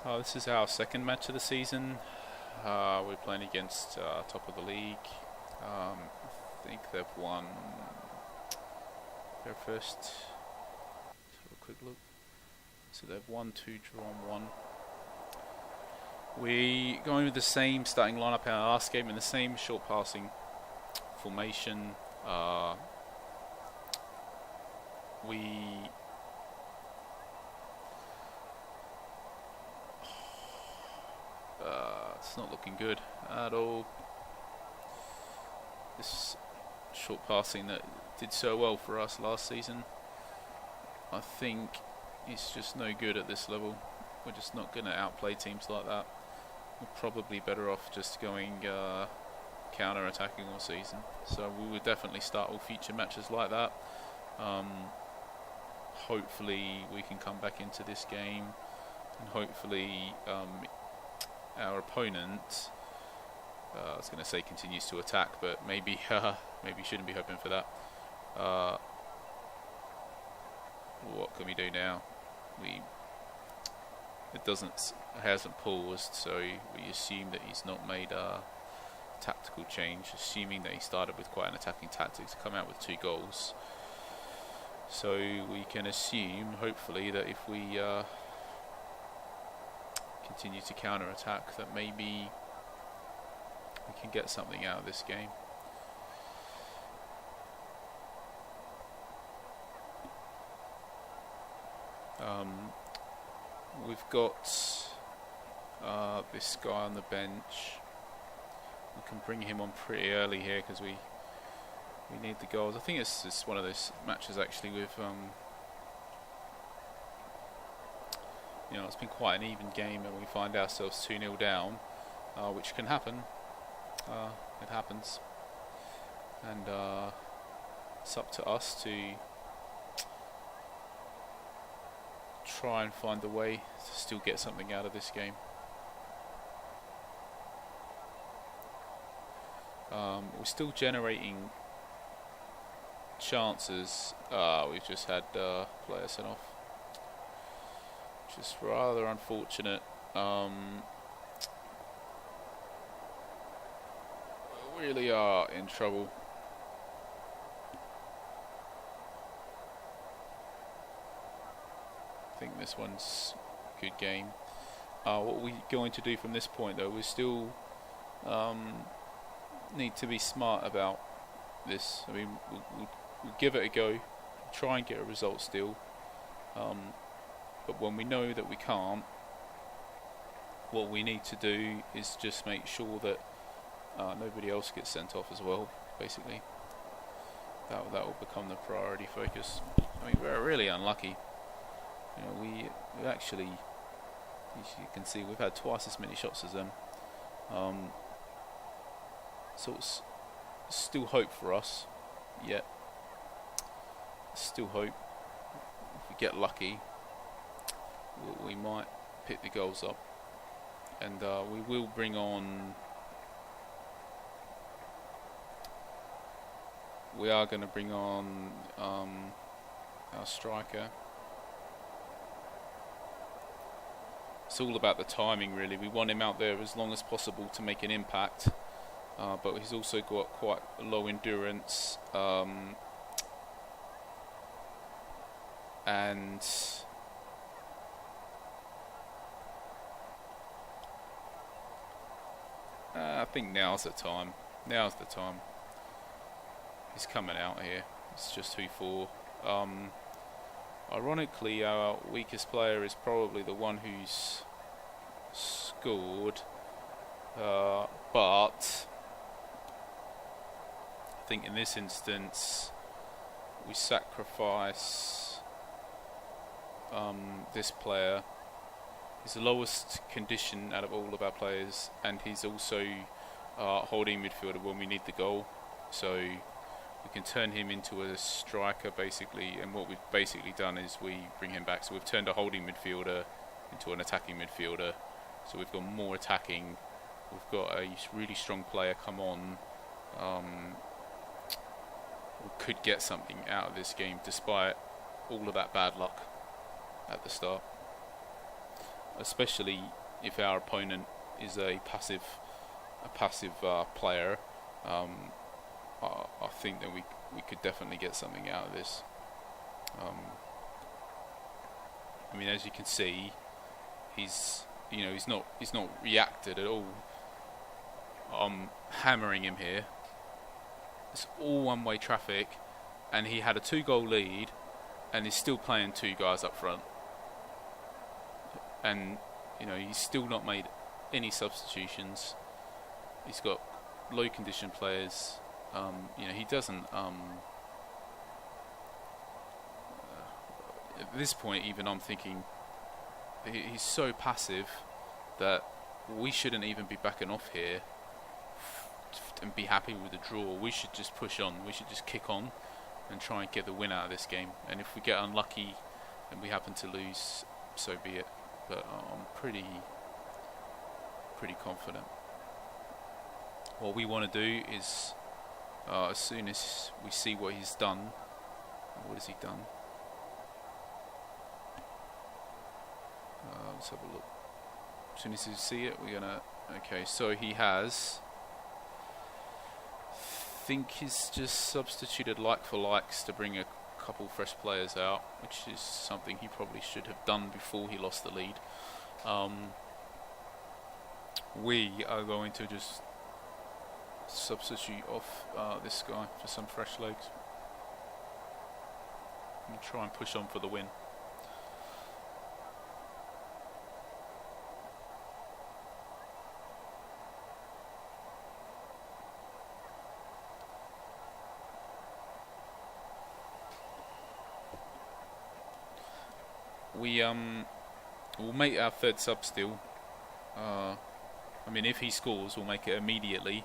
This is our second match of the season. We're playing against top of the league. I think they've won their first. Let's have a quick look. So they've won 2, drawn 1. We going with the same starting lineup our last game in the same short passing formation. It's not looking good at all. This short passing that did so well for us last season, I think it's just no good at this level. We're just not going to outplay teams like that. We're probably better off just going counter-attacking all season. So we will definitely start all future matches like that. Hopefully we can come back into this game, and hopefully our opponent, I was going to say continues to attack, but maybe shouldn't be hoping for that. What can we do now? It hasn't paused, so we assume that he's not made a tactical change, assuming that he started with quite an attacking tactic to come out with 2 goals. So we can assume, hopefully, that if we continue to counter-attack, that maybe we can get something out of this game. We've got this guy on the bench. We can bring him on pretty early here because we need the goals. I think it's one of those matches actually with it's been quite an even game, and we find ourselves 2-0 down, which can happen. It happens, and it's up to us to try and find a way to still get something out of this game. We're still generating chances. We've just had players sent off, which is rather unfortunate. We really are in trouble. I think this one's a good game. What we're going to do from this point, though, we still need to be smart about this. I mean, we'll give it a go, try and get a result still. But when we know that we can't, what we need to do is just make sure that nobody else gets sent off as well, basically. That will become the priority focus. I mean, we're really unlucky. We actually, as you can see, we've had twice as many shots as them. So it's still hope for us, yet still hope. If we get lucky, we might pick the goals up, and we will bring on. We are going to bring on our striker. It's all about the timing, really. We want him out there as long as possible to make an impact, but he's also got quite low endurance, and I think now's the time. He's coming out here. It's just who for. Ironically, our weakest player is probably the one who's scored, but I think in this instance we sacrifice this player. He's the lowest condition out of all of our players, and he's also holding midfielder when we need the goal, so we can turn him into a striker basically. And what we've basically done is we bring him back, so we've turned a holding midfielder into an attacking midfielder, so we've got more attacking. We've got a really strong player come on. We could get something out of this game despite all of that bad luck at the start. especially if our opponent is a passive player. I think that we could definitely get something out of this. I mean, as you can see, he's not reacted at all. I'm hammering him here. It's all one-way traffic, and he had a 2-goal lead, and he's still playing 2 guys up front. And he's still not made any substitutions. He's got low condition players. He doesn't. At this point, even I'm thinking he's so passive that we shouldn't even be backing off here and be happy with the draw. We should just push on. We should just kick on and try and get the win out of this game. And if we get unlucky and we happen to lose, so be it. But I'm pretty confident. What we want to do is, as soon as we see what he's done, what has he done? Let's have a look. As soon as you see it, we're gonna. Okay, so he has. I think he's just substituted like for likes to bring a couple fresh players out, which is something he probably should have done before he lost the lead. We are going to just substitute off this guy for some fresh legs and try and push on for the win. We'll make our 3rd sub still. I mean, if he scores, we'll make it immediately.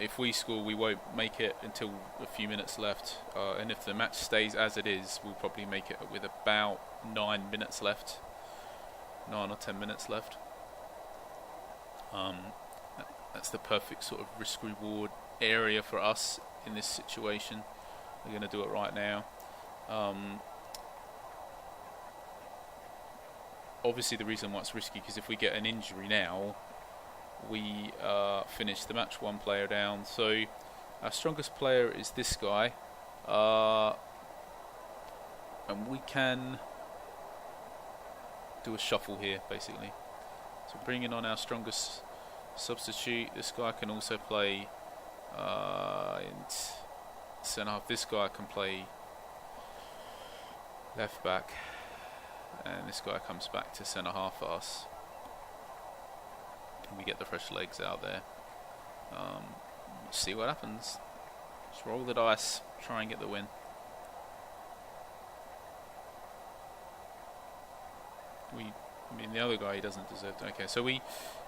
If we score, we won't make it until a few minutes left. And if the match stays as it is, we'll probably make it with about 9 minutes left. 9 or 10 minutes left. That's the perfect sort of risk-reward area for us in this situation. We're going to do it right now. Obviously the reason why it's risky, because if we get an injury now, we finish the match 1 player down. So our strongest player is this guy, and we can do a shuffle here basically. So bringing on our strongest substitute. This guy can also play in centre half. This guy can play left back, and this guy comes back to centre half for us. And we get the fresh legs out there. See what happens. Just roll the dice, try and get the win. I mean, the other guy, he doesn't deserve to. Okay, so he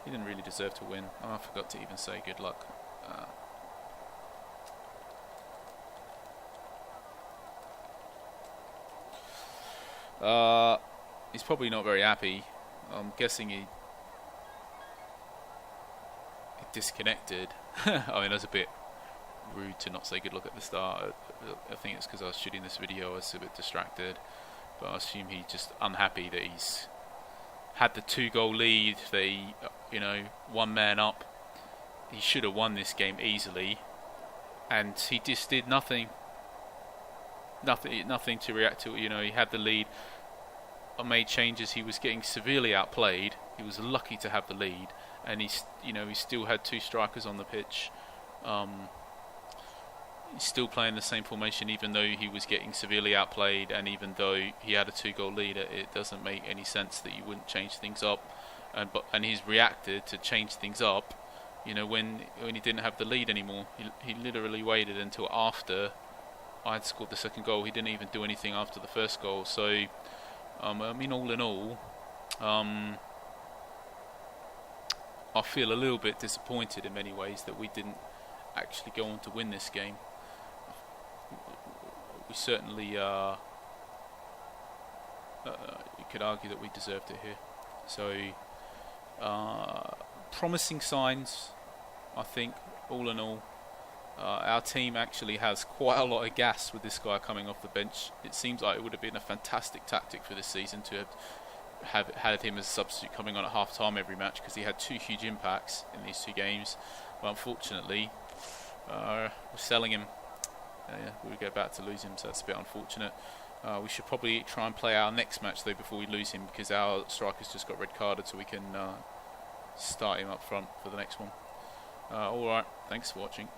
didn't really deserve to win. Oh, I forgot to even say good luck. He's probably not very happy. I'm guessing he disconnected. I mean, that's a bit rude to not say good luck at the start. I think it's because I was shooting this video, I was a bit distracted. But I assume he's just unhappy that he's had the 2-goal lead. That he, 1 man up. He should have won this game easily, and he just did nothing. Nothing to react to. He had the lead. I made changes. He was getting severely outplayed. He was lucky to have the lead, and he still had 2 strikers on the pitch. He's still playing the same formation, even though he was getting severely outplayed, and even though he had a 2-goal lead. It doesn't make any sense that you wouldn't change things up, and he's reacted to change things up. When he didn't have the lead anymore, he literally waited until after I'd scored the 2nd goal. He didn't even do anything after the 1st goal. So, I mean, all in all, I feel a little bit disappointed in many ways that we didn't actually go on to win this game. We certainly, you could argue that we deserved it here. So, promising signs, I think, all in all. Our team actually has quite a lot of gas with this guy coming off the bench. It seems like it would have been a fantastic tactic for this season to have had him as a substitute coming on at half-time every match, because he had 2 huge impacts in these 2 games. But unfortunately, we're selling him. We go back to lose him, so that's a bit unfortunate. We should probably try and play our next match though before we lose him, because our striker's just got red carded, so we can start him up front for the next one. Alright, thanks for watching.